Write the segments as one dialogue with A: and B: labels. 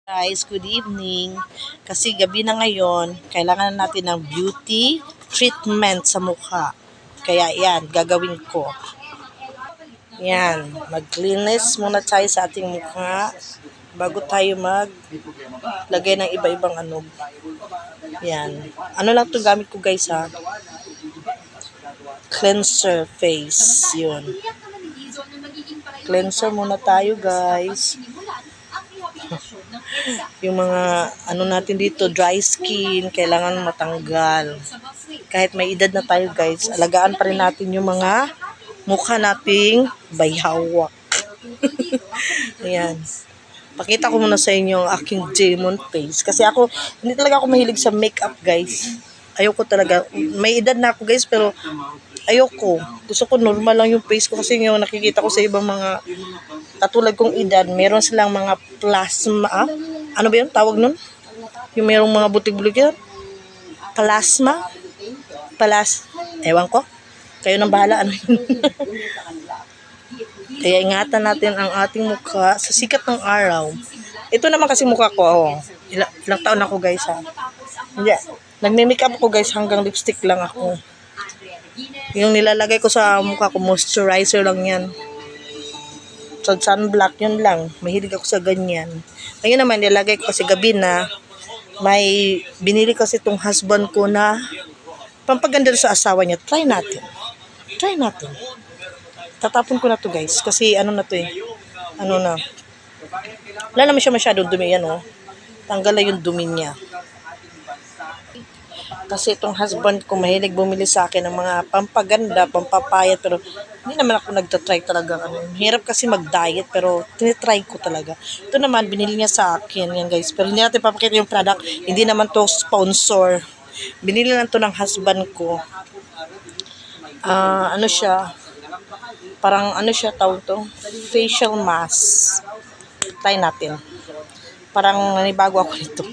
A: Guys, good evening. Kasi gabi na ngayon, kailangan natin ng beauty treatment sa mukha. Kaya yan, gagawin ko. Yan, mag-cleanse muna tayo sa ating mukha bago tayo maglagay ng iba-ibang ano. Yan. Ano lang to gamit ko guys ha? Cleanser face. Yun. Cleanser muna tayo guys. Yung mga ano natin dito, dry skin, kailangan matanggal. Kahit may edad na tayo guys, alagaan pa rin natin yung mga mukha nating bayhawak. Ayan. Pakita ko muna sa inyo ang aking demon face. Kasi ako, hindi talaga ako mahilig sa makeup guys. Ayoko talaga. May edad na ako guys, pero ayoko. Gusto ko normal lang yung face ko kasi yung nakikita ko sa ibang mga katulad kong edad, meron silang mga plasma. Ano ba yun? Tawag nun? Yung merong mga butig-butig yun? Plasma? Ewan ko. Kayo nang bahala. Ano yun? Kaya ingatan natin ang ating mukha sa sikat ng araw. Ito naman kasi mukha ko. Oh. Ilang taon ako guys ha. Yeah. Nagme-makeup ako guys hanggang lipstick lang ako. Yung nilalagay ko sa mukha ko, moisturizer lang yan. So, sunblock, yun lang. Mahilig ako sa ganyan. Ngayon naman, nilalagay ko kasi gabi na may binili kasi itong husband ko na pampaganda sa asawa niya. Try natin. Tatapon ko na to guys. Kasi ano na to eh. Ano na. Wala naman siya masyadong dumi yan oh. Tanggal na yung dumi niya. Kasi itong husband ko mahilig bumili sa akin ng mga pampaganda, pampapayat, pero hindi naman ako nagtatry talaga. Hirap kasi mag-diet, pero tinitry ko talaga. Ito naman, binili niya sa akin. Yan guys. Pero hindi natin papakita yung product. Hindi naman to sponsor. Binili lang to ng husband ko. Ano siya? Parang ano siya tawag to? Facial mask. Try natin. Parang nanibago ako nito.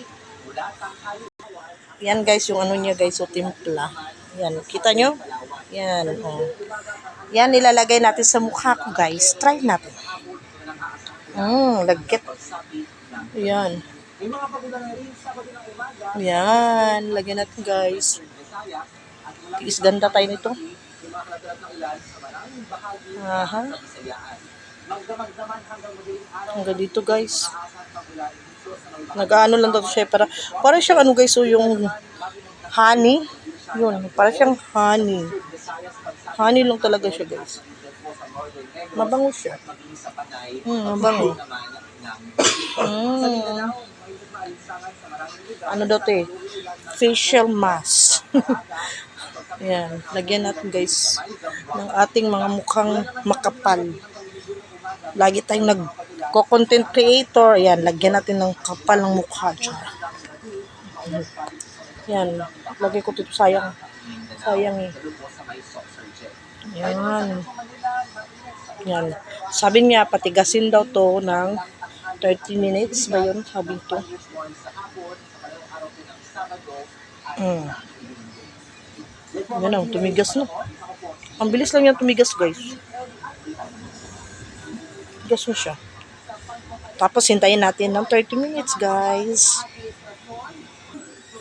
A: Yan guys, yung ano niya guys, so timpla. Yan, kita nyo? Yan, oh. Yan, nilalagay natin sa mukha ko guys. Try natin. Lagkit. Yan. Yan, lagyan natin guys. Tiis ganda tayo nito. Aha. Hanggang dito guys. Nag-ano lang daw siya para siyang ano guys, so yung honey, yun, para siyang honey lang talaga siya guys. Mabango siya. Mabango. Ano daw to eh, facial mask. Yan, lagyan natin guys ng ating mga mukhang makapal. Lagi tayong content creator. Yan, lagyan natin ng kapal ng mukha dyan. Yan, lagay ko dito, sayang eh. Yan, sabi niya patigasin daw to ng 30 minutes ba yun, sabi to. Yan ang tumigas na. Ang bilis lang yan tumigas guys. Tigas mo siya. Tapos, hintayin natin ng 30 minutes, guys.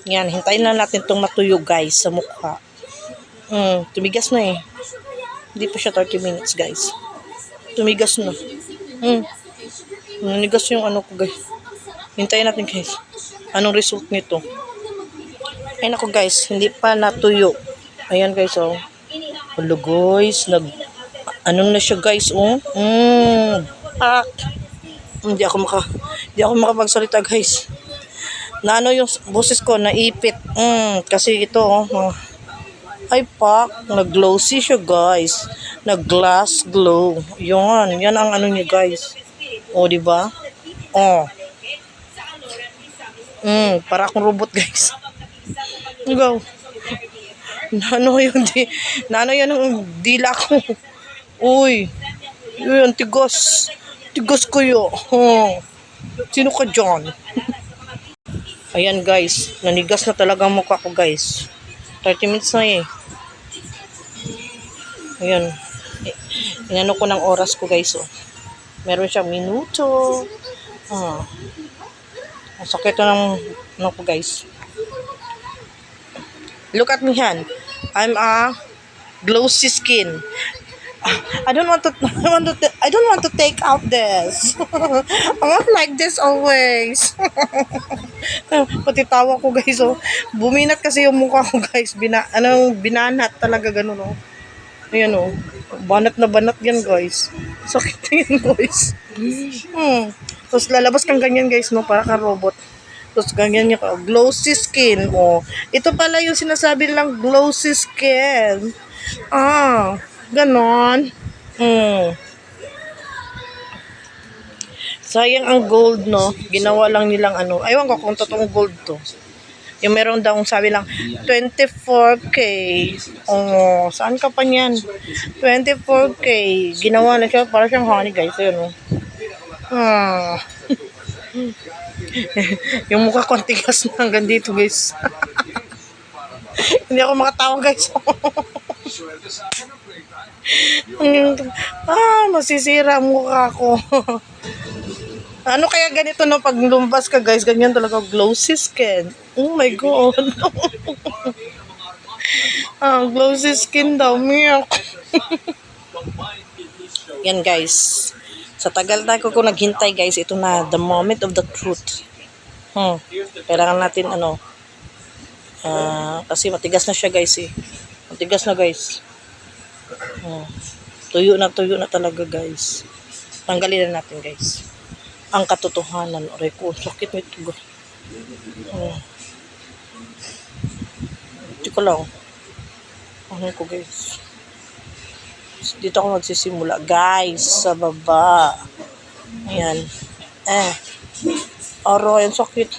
A: Yan, hintayin lang natin itong matuyo, guys, sa mukha. Tumigas na eh. Hindi pa siya 30 minutes, guys. Tumigas na. Nanigas yung ano ko, guys. Hintayin natin, guys. Anong result nito? Ayun ako, guys. Hindi pa natuyo. Ayan, guys, oh. Hello, guys. Anong na siya, guys, oh. Hindi ako makapagsalita guys. Na ano yung boses ko, naipit. Kasi ito, ay pak, nag-glossy siya guys. Nag-glass glow. Yan ang ano niya guys. O, diba? Para akong robot guys. Go. Nano yan ang dila ko. Uy, yun, tigos kayo. Sino ka dyan? Ayan guys, nanigas na talaga ang mukha ko guys. 30 minutes na eh. Ayan. Inano ko ng oras ko guys oh. Meron siyang minuto. Ang sakit na ng ko guys. Look at me hand. I'm a glossy skin. I don't want to take out this. I want like this always. Pati tawa ko guys, oh. Buminat kasi yung mukha ko guys. Binanat talaga ganun, oh. Ayan, oh. Banat na banat yan guys. Sakit na yan guys. Tapos lalabas kang ganyan guys, no? Para kang robot. Tapos ganyan niya ka. Glossy skin, oh. Ito pala yung sinasabi lang glossy skin. Ganon. Sayang ang gold, no? Ginawa lang nilang ano. Aywan ko kung totoong gold to. Yung meron daw sabi lang 24K. Oh, saan ka pa niyan? 24K. Ginawa na siya para siyang honey, guys. Ayun, no? Yung mukha ko tigas na hanggang dito, guys. Hindi ako makatawa, guys. Masisira ang mukha ko. Ano kaya ganito, no? Pag lumabas ka guys, ganyan talaga glossy skin. Oh my god. Glossy skin daw. Yan guys. Sa tagal na ko naghintay guys, ito na the moment of the truth. Kailangan natin ano. Kasi matigas na siya guys eh. Matigas na guys. Tuyo na talaga guys. Tanggalin na natin guys ang katotohanan. Aray ko, sakit nito. Hindi ko lang. Ano ko guys. Dito ako magsisimula. Guys, sa baba. Ayan. Aray, ang sakit.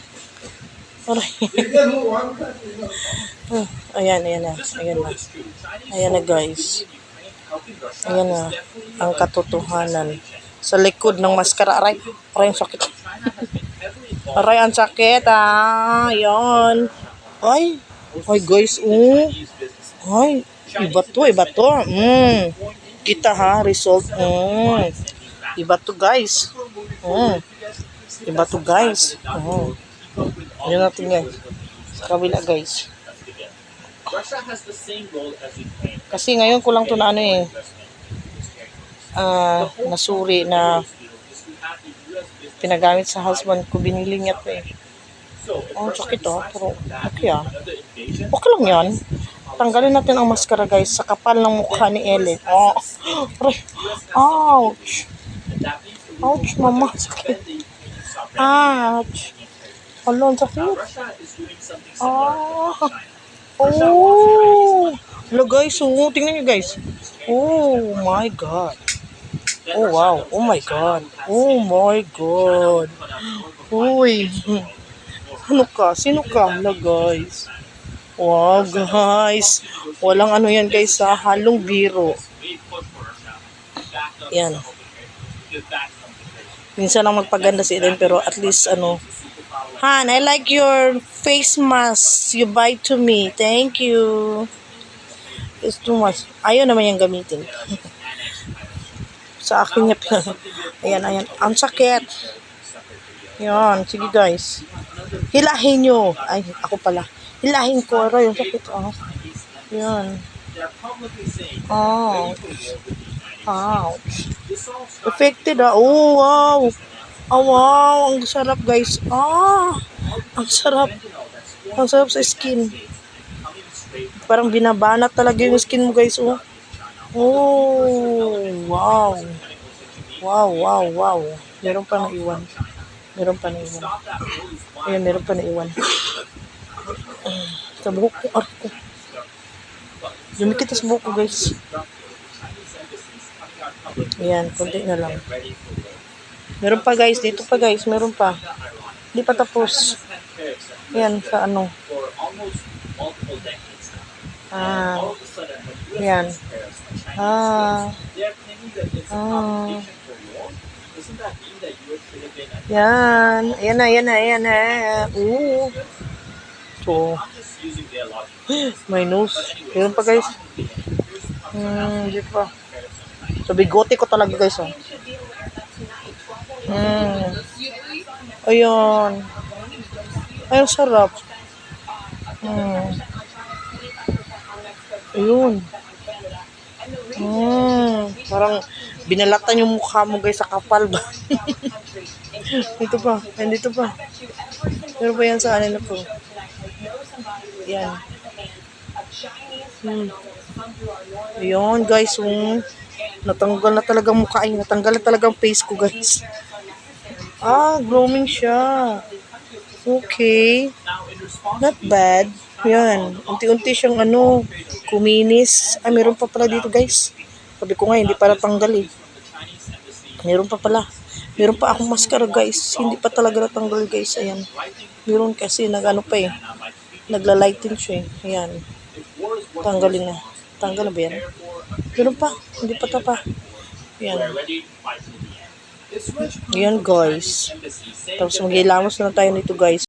A: Aray. Ayan na. Ayan na guys. Ayan na. Ang katotohanan. Sa likod ng maskara. Aray, ang sakit. Aray, ang sakit. Ayan. Ay guys, Ay, iba to. Kita ha, result. Iba to guys. Iba to guys. Ayan natin guys. Sa kabila guys. Kasi ngayon ko lang to na ano eh. Nasuri na pinagamit sa husband ko, binili niya to eh. Sakit pero okay okay lang yan. Tanggalin natin ang maskara guys sa kapal ng mukha ni Ellen. Ouch mama, sakit. Ouch, ang sakit. Hello guys, tingnan nyo guys. Oh my god. Oh wow. Oh my god. Uy. Ano ka? Sino ka? Hello guys. Wow guys. Walang ano yan guys sa halong biro. Yan. Minsan lang magpaganda si Ellen pero at least ano. Han, I like your face mask you buy to me. Thank you. It's too much. Ayaw naman yung gamitin. Sa akin niya. Ayan. Ang sakit. Yan. Sige guys. Hilahin nyo. Ay, ako pala. Hilahin ko. Aray, yung sakit. Yan. Ouch. Affected Oh, wow. Wow. Ang sarap guys. Ang sarap. Ang sarap sa skin. Parang binabanat talaga yung skin mo guys. Wow. Meron pa naiwan. Ayan, meron pa naiwan. Sa buhok ko, arko. Dumikit sa buhok ko guys. Ayan, konti na lang. Meron pa guys, dito pa guys, meron pa. Hindi pa tapos. Ayan, sa ano. Ayan. Yan. Ayan na. So, my nose. Meron pa guys. Dito pa. So, bigote ko talaga guys. Ayun. Ay, ang sarap. Ayun. Parang binalatan yung mukha mo guys sa kapal ba? Dito pa. Ayan, dito pa. Pero ba yan sa ano ko? Yan. Ayun guys. Natanggal na talaga mukha. Ay, natanggal na talaga ang face ko guys. Glowing siya. Okay. Not bad. Yan. Unti-unti siyang kuminis. Meron pa pala dito guys. Sabi ko nga, hindi pa natanggal eh. Meron pa pala. Meron pa akong mascara guys. Hindi pa talaga natanggal guys. Ayan. Meron kasi pa eh. Nagla-lighten siya eh. Ayan. Tanggalin na. Tanggal na ba yan? Meron pa. Hindi pa pa. Ayan. Ayan guys. Tapos maghilamos na tayo nito guys.